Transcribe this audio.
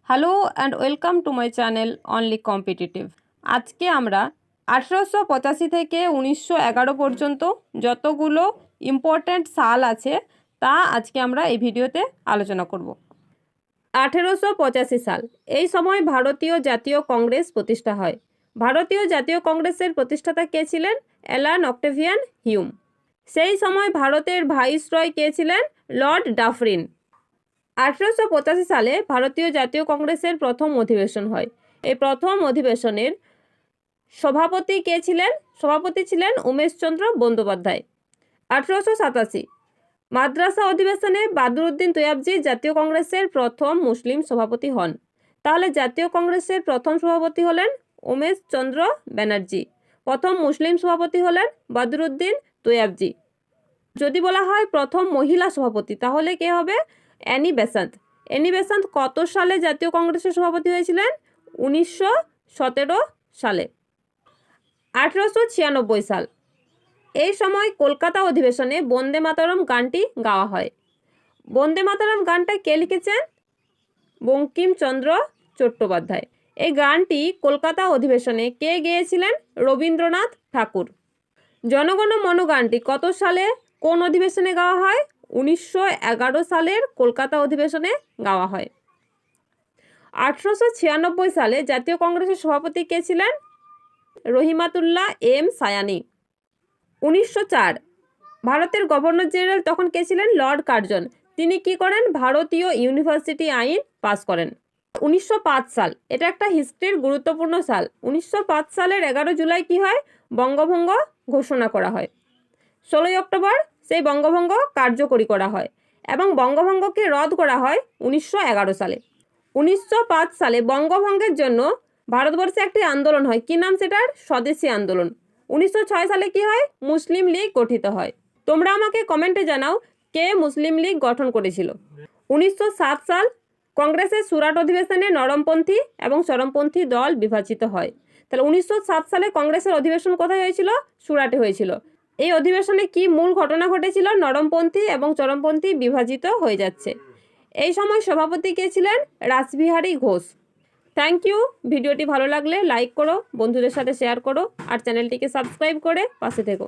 Hello and welcome to my channel only competitive. আজকে আমরা 1885 থেকে 1911 পর্যন্ত যতগুলো ইম্পর্ট্যান্ট সাল আছে তা আজকে আমরা এই ভিডিওতে আলোচনা করব। 1885 সাল, এই সময় ভারতীয় জাতীয় কংগ্রেস প্রতিষ্ঠা হয়। ভারতীয় জাতীয় কংগ্রেসের প্রতিষ্ঠাতা কে ছিলেন? Allan Octavian Hume. সেই সময় ভারতের ভাইসরয় কে ছিলেন? Lord Dufferin. 1885 সালে ভারতীয় জাতীয় কংগ্রেসের প্রথম অধিবেশন হয়। এই প্রথম অধিবেশনের সভাপতি কে ছিলেন? সভাপতি ছিলেন উমেশচন্দ্র বন্দ্যোপাধ্যায়। 1887 মাদ্রাসা অধিবেশনে বাদরুদ্দিন তৈয়বজি জাতীয় কংগ্রেসের প্রথম মুসলিম সভাপতি হন। তাহলে জাতীয় কংগ্রেসের প্রথম সভাপতি হলেন উমেশচন্দ্র ব্যানার্জি, প্রথম মুসলিম সভাপতি হলেন বাদরুদ্দিন তৈয়বজি। যদি বলা হয় প্রথম মহিলা সভাপতি তাহলে কে হবে? Annie Besant. অ্যানি বেসান্ত কত সালে জাতীয় কংগ্রেসের সভাপতি হয়েছিলেন? 1917 সালে। 1896 সাল, এই সময় কলকাতা অধিবেশনে বন্দে মাতরম গানটি গাওয়া হয়। বন্দে মাতরম গানটা কে লিখেছেন? বঙ্কিমচন্দ্র চট্টোপাধ্যায়। এই গানটি কলকাতা অধিবেশনে কে গেয়েছিলেন? রবীন্দ্রনাথ ঠাকুর। জনগণ মন গানটি কত সালে কোন অধিবেশনে গাওয়া হয়? 1911 সালের কলকাতা অধিবেশনে গাওয়া হয়। 1896 সালে জাতীয় কংগ্রেসের সভাপতি কে ছিলেন? রহিমাতুল্লাহ এম সায়ানি। 1904 ভারতের গভর্নর জেনারেল তখন কে ছিলেন? Lord Curzon. তিনি কি করেন? ভারতীয় ইউনিভার্সিটি আইন পাস করেন। 1905 সাল, এটা একটা হিস্ট্রির গুরুত্বপূর্ণ সাল। 1905 সালের 11 জুলাই কি হয়? বঙ্গভঙ্গ ঘোষণা করা হয়। 16 অক্টোবর সেই বঙ্গভঙ্গ কার্যকরী করা হয় এবং বঙ্গভঙ্গকে রদ করা হয় 1911 সালে। 1905 সালে বঙ্গভঙ্গের জন্য ভারতবর্ষে একটি আন্দোলন হয়। কি নাম সেটার? স্বদেশী আন্দোলন। 1906 সালে কি হয়? মুসলিম লীগ গঠিত হয়। তোমরা আমাকে কমেন্টে জানাও কে মুসলিম লীগ গঠন করেছিল। 1907 সাল কংগ্রেসের সুরাট অধিবেশনে নরমপন্থী এবং চরমপন্থী দল বিভাজিত হয়। তাহলে 1907 সালে কংগ্রেসের অধিবেশন কোথায় হয়েছিল? সুরাটে হয়েছিল। এই অধিবেশনে কি মূল ঘটনা ঘটেছিল? নরমপন্থী এবং চরমপন্থী বিভাজিত হয়ে যাচ্ছে। এই সময় সভাপতি কে ছিলেন? রাসবিহারী ঘোষ। Thank you. ভিডিওটি ভালো লাগলে লাইক করো, বন্ধুদের সাথে শেয়ার করো আর চ্যানেলটিকে সাবস্ক্রাইব করে পাশে থেকো।